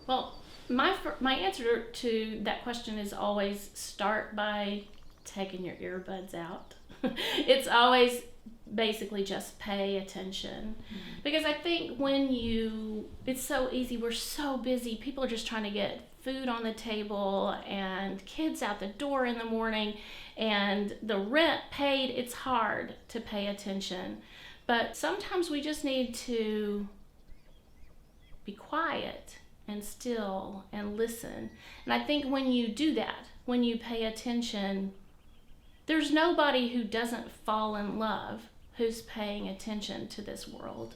Well, my answer to that question is always start by taking your earbuds out. It's always basically just pay attention. Because I think it's so easy, we're so busy, people are just trying to get food on the table and kids out the door in the morning and the rent paid. It's hard to pay attention. But sometimes we just need to be quiet and still and listen. And I think when you do that, when you pay attention, there's nobody who doesn't fall in love who's paying attention to this world.